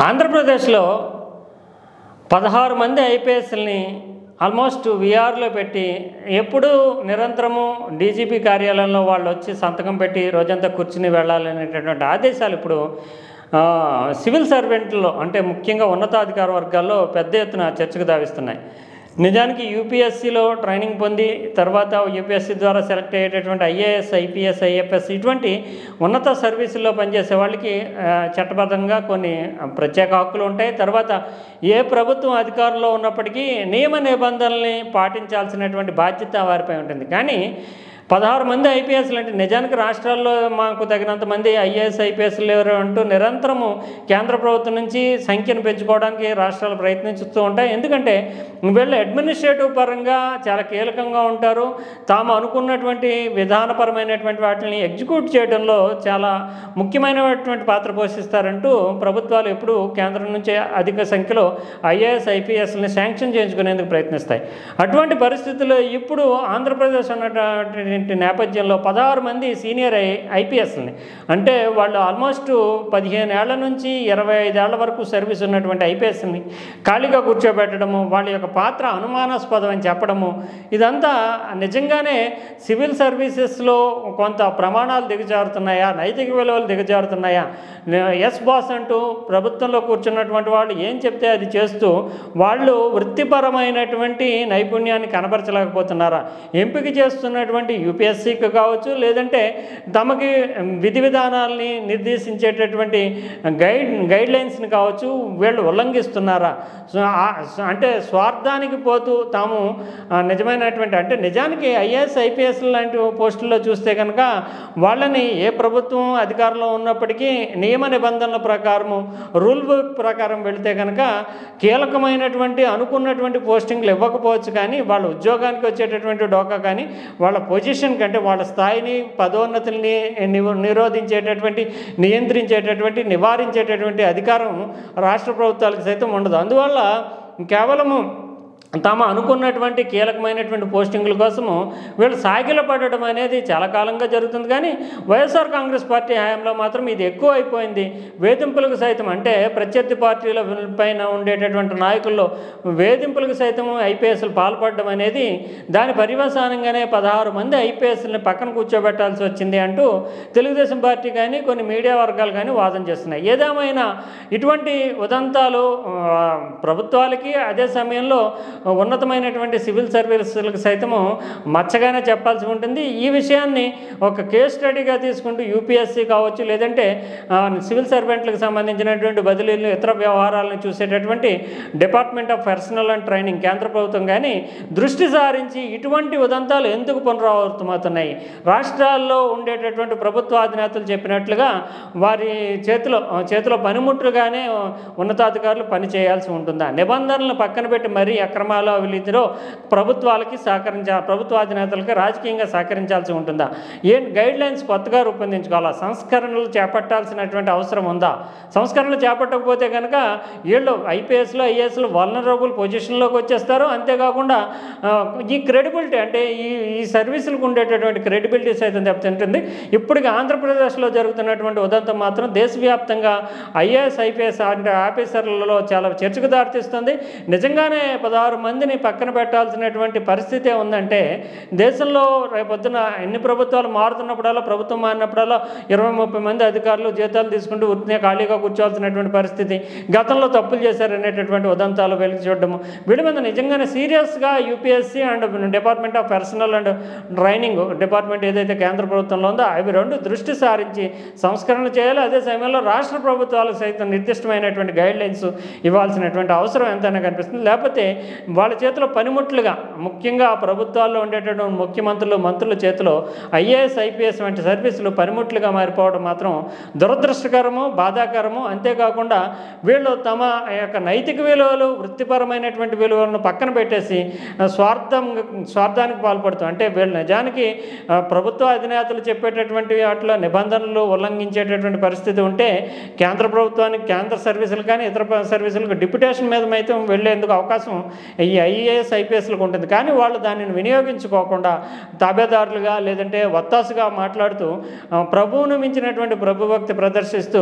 ఆంధ్రప్రదేశ్లో 16 మంది ఐపీఎస్ని ఆల్మోస్ట్ వీఆర్లో పెట్టి ఎప్పుడూ నిరంతరము డీజీపీ కార్యాలయంలో వాళ్ళు వచ్చి సంతకం పెట్టి రోజంతా కూర్చుని వెళ్ళాలనేటటువంటి ఆదేశాలు ఇప్పుడు సివిల్ సర్వెంట్లో అంటే ముఖ్యంగా ఉన్నతాధికార వర్గాల్లో పెద్ద ఎత్తున చర్చకు దావిస్తున్నాయి. నిజానికి యూపీఎస్సీలో ట్రైనింగ్ పొంది తర్వాత యూపీఎస్సీ ద్వారా సెలెక్ట్ అయ్యేటటువంటి ఐఏఎస్, ఐపీఎస్, ఐఎఫ్ఎస్ ఇటువంటి ఉన్నత సర్వీసుల్లో పనిచేసే వాళ్ళకి చట్టబద్ధంగా కొన్ని ప్రత్యేక హక్కులు ఉంటాయి. తర్వాత ఏ ప్రభుత్వం అధికారంలో ఉన్నప్పటికీ నియమ నిబంధనల్ని పాటించాల్సినటువంటి బాధ్యత వారిపై ఉంటుంది. కానీ 16 మంది ఐపీఎస్లు అంటే నిజానికి రాష్ట్రాల్లో మాకు తగినంత మంది ఐఏఎస్, ఐపీఎస్లు లేరు అంటూ నిరంతరము కేంద్ర ప్రభుత్వం నుంచి సంఖ్యను పెంచుకోవడానికి రాష్ట్రాలు ప్రయత్నిస్తూ ఉంటాయి. ఎందుకంటే వీళ్ళు అడ్మినిస్ట్రేటివ్ పరంగా చాలా కీలకంగా ఉంటారు. తాము అనుకున్నటువంటి విధానపరమైనటువంటి వాటిని ఎగ్జిక్యూట్ చేయడంలో చాలా ముఖ్యమైనటువంటి పాత్ర పోషిస్తారంటూ ప్రభుత్వాలు ఎప్పుడూ కేంద్రం నుంచి అధిక సంఖ్యలో ఐఏఎస్, ఐపీఎస్ని శాంక్షన్ చేయించుకునేందుకు ప్రయత్నిస్తాయి. అటువంటి పరిస్థితుల్లో ఇప్పుడు ఆంధ్రప్రదేశ్ అన్నటువంటి నేపథ్యంలో 16 మంది సీనియర్ ఐపీఎస్ని అంటే వాళ్ళు ఆల్మోస్ట్ 15 ఏళ్ల నుంచి 25 ఏళ్ల వరకు సర్వీస్ ఉన్నటువంటి ఐపీఎస్ని ఖాళీగా కూర్చోబెట్టడము, వాళ్ళ యొక్క పాత్ర అనుమానాస్పదం అని చెప్పడము, ఇదంతా నిజంగానే సివిల్ సర్వీసెస్లో కొంత ప్రమాణాలు దిగజారుతున్నాయా, నైతిక విలువలు దిగజారుతున్నాయా, ఎస్ బాస్ అంటూ ప్రభుత్వంలో కూర్చున్నటువంటి వాళ్ళు ఏం చెప్తే అది చేస్తూ వాళ్ళు వృత్తిపరమైనటువంటి నైపుణ్యాన్ని కనబరచలేకపోతున్నారా, ఎంపిక చేస్తున్నటువంటి యూపీఎస్సీకి కావచ్చు లేదంటే తమకి విధి విధానాల్ని నిర్దేశించేటటువంటి గైడ్ లైన్స్ని కావచ్చు వీళ్ళు ఉల్లంఘిస్తున్నారా, అంటే స్వార్థానికి పోతూ తాము నిజమైనటువంటి అంటే నిజానికి ఐఏఎస్, ఐపీఎస్ లాంటి పోస్టుల్లో చూస్తే కనుక వాళ్ళని ఏ ప్రభుత్వం అధికారంలో ఉన్నప్పటికీ నియమ నిబంధనల ప్రకారము రూల్ బుక్ ప్రకారం వెళితే కనుక కీలకమైనటువంటి అనుకున్నటువంటి పోస్టింగ్లు ఇవ్వకపోవచ్చు, కానీ వాళ్ళ ఉద్యోగానికి వచ్చేటటువంటి డోకా కానీ వాళ్ళ పొజిషన్ కంటే వాళ్ళ స్థాయిని, పదోన్నతుల్ని నిరోధించేటటువంటి, నియంత్రించేటటువంటి, నివారించేటటువంటి అధికారం రాష్ట్ర ప్రభుత్వాలకు సైతం ఉండదు. అందువల్ల కేవలము తాము అనుకున్నటువంటి కీలకమైనటువంటి పోస్టింగుల కోసము వీళ్ళు సాగిల పడడం అనేది చాలా కాలంగా జరుగుతుంది. కానీ వైఎస్ఆర్ కాంగ్రెస్ పార్టీ హయాంలో మాత్రం ఇది ఎక్కువ అయిపోయింది. వేధింపులకు సైతం అంటే ప్రత్యర్థి పార్టీల పైన ఉండేటటువంటి నాయకుల్లో వేధింపులకు సైతం ఐపీఎస్లు పాల్పడడం అనేది దాని పర్యవసానంగానే 16 మంది ఐపీఎస్ని పక్కన కూర్చోబెట్టాల్సి వచ్చింది అంటూ తెలుగుదేశం పార్టీ కానీ కొన్ని మీడియా వర్గాలు కానీ వాదన చేస్తున్నాయి. ఏదేమైనా ఇటువంటి ఉదంతాలు ప్రభుత్వాలకి అదే సమయంలో ఉన్నతమైనటువంటి సివిల్ సర్వీసులకు సైతము మచ్చగానే చెప్పాల్సి ఉంటుంది. ఈ విషయాన్ని ఒక కేస్ స్టడీగా తీసుకుంటూ యూపీఎస్సీ కావచ్చు లేదంటే సివిల్ సర్వెంట్లకు సంబంధించినటువంటి బదిలీలు, ఇతర వ్యవహారాలను చూసేటటువంటి department of personnel and training కేంద్ర ప్రభుత్వం కానీ దృష్టి సారించి ఇటువంటి ఉదంతాలు ఎందుకు పునరావృతమవుతున్నాయి, రాష్ట్రాల్లో ఉండేటటువంటి ప్రభుత్వ అధినేతలు చెప్పినట్లుగా వారి చేతిలో పనిముట్లుగానే ఉన్నతాధికారులు పనిచేయాల్సి ఉంటుందా, నిబంధనలను పక్కన పెట్టి మరీ అక్రమాల అవినీతిలో ప్రభుత్వ అధినేతలకి రాజకీయంగా సహకరించాల్సి ఉంటుందా, ఏం గైడ్ లైన్స్ కొత్తగా రూపొందించుకోవాలా, సంస్కరణలు చేపట్టాల్సినటువంటి అవసరం ఉందా, సంస్కరణలు చేపట్టకపోతే కనుక వీళ్ళు ఐపీఎస్లో, ఐఏఎస్లో వల్నరబుల్ పొజిషన్లోకి వచ్చేస్తారు. అంతేకాకుండా ఈ క్రెడిబిలిటీ అంటే ఈ సర్వీసులకు ఉండేటటువంటి క్రెడిబిలిటీ సైతం దెబ్బతింటుంది. ఇప్పటికి ఆంధ్రప్రదేశ్లో జరుగుతున్నటువంటి ఉదంతం మాత్రం దేశవ్యాప్తంగా ఐఏఎస్, ఐపీఎస్ అంటే ఆఫీసర్లలో చాలా చర్చకు దారితీస్తుంది. నిజంగానే 16 మందిని పక్కన పెట్టాల్సినటువంటి పరిస్థితి ఉందంటే దేశంలో రేపొద్దున ఎన్ని ప్రభుత్వాలు మారుతున్నప్పుడల్లా, ప్రభుత్వం మారినప్పుడల్లా 20-30 మంది అధికారులు జీతాలు తీసుకుంటూ వృత్తిని ఖాళీగా కూర్చోవాల్సినటువంటి పరిస్థితి, గతంలో తప్పులు చేశారనేటటువంటి ఉదంతాలు వెలికి చూడడము, వీళ్ళ మీద నిజంగానే సీరియస్గా UPSC and department of personnel and training department ఏదైతే కేంద్ర ప్రభుత్వంలో ఉందో అవి రెండు దృష్టి సారించి సంస్కరణ చేయాలి. అదే సమయంలో రాష్ట్ర ప్రభుత్వాలకు సైతం నిర్దిష్టమైనటువంటి గైడ్ లైన్స్ ఇవ్వాల్సినటువంటి అవసరం ఎంతైనా కనిపిస్తుంది. లేకపోతే వాళ్ళ చేతిలో పనిముట్లుగా ముఖ్యంగా ప్రభుత్వాల్లో ఉండేటటువంటి ముఖ్యమంత్రులు, మంత్రుల చేతిలో ఐఏఎస్, ఐపీఎస్ వంటి సర్వీసులు పనిముట్లుగా మారిపోవడం మాత్రం దురదృష్టకరము, బాధాకరము. అంతేకాకుండా వీళ్ళు తమ యొక్క నైతిక విలువలు, వృత్తిపరమైనటువంటి విలువలను పక్కన పెట్టేసి స్వార్థానికి పాల్పడుతూ అంటే వీళ్ళు నిజానికి ప్రభుత్వ అధినేతలు చెప్పేటటువంటి వాటిలో నిబంధనలు ఉల్లంఘించేటటువంటి పరిస్థితి ఉంటే కేంద్ర ప్రభుత్వానికి, కేంద్ర సర్వీసులు కానీ ఇతర సర్వీసులకు డిప్యుటేషన్ మీద అయితే వెళ్ళేందుకు అవకాశం ఈ ఐఏఎస్ ఐపీఎస్లకు ఉంటుంది. కానీ వాళ్ళు దానిని వినియోగించుకోకుండా తాబేదారులుగా లేదంటే వత్తాసుగా మాట్లాడుతూ ప్రభువును మించినటువంటి ప్రభుభక్తి ప్రదర్శిస్తూ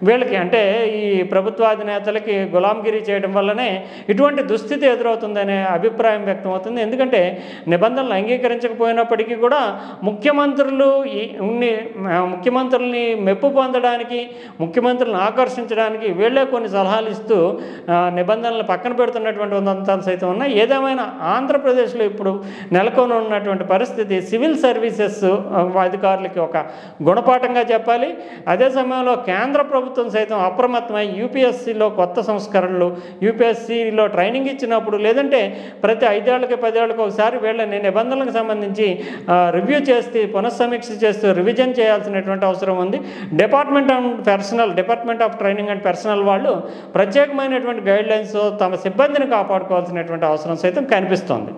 వీళ్ళకి అంటే ఈ ప్రభుత్వాధినేతలకి గులాంగిరి చేయడం వల్లనే ఇటువంటి దుస్థితి ఎదురవుతుందనే అభిప్రాయం వ్యక్తమవుతుంది. ఎందుకంటే నిబంధనలు అంగీకరించకపోయినప్పటికీ కూడా ముఖ్యమంత్రుల్ని మెప్పు పొందడానికి, ముఖ్యమంత్రులను ఆకర్షించడానికి వీళ్ళే కొన్ని సలహాలు ఇస్తూ నిబంధనలు పక్కన పెడుతున్నటువంటి ఉదంతాలు సైతం ఉన్నాయి. ఏదేమైనా ఆంధ్రప్రదేశ్లో ఇప్పుడు నెలకొని ఉన్నటువంటి పరిస్థితి సివిల్ సర్వీసెస్ అధికారులకి ఒక గుణపాఠంగా చెప్పాలి. అదే సమయంలో కేంద్ర ప్రభుత్వం సైతం అప్రమత్తమై యూపీఎస్సీలో కొత్త సంస్కరణలు, యూపీఎస్సీలో ట్రైనింగ్ ఇచ్చినప్పుడు లేదంటే ప్రతి 5 ఏళ్ళకి 10 ఏళ్ళకి ఒకసారి వీళ్ళని నిబంధనలకు సంబంధించి రివ్యూ చేసి పునఃసమీక్ష చేస్తూ రివిజన్ చేయాల్సినటువంటి అవసరం ఉంది. Department of training and personal వాళ్ళు ప్రత్యేకమైనటువంటి గైడ్లైన్స్ తమ సిబ్బందిని కాపాడుకోవాల్సినటువంటి అవసరం సైతం కనిపిస్తోంది.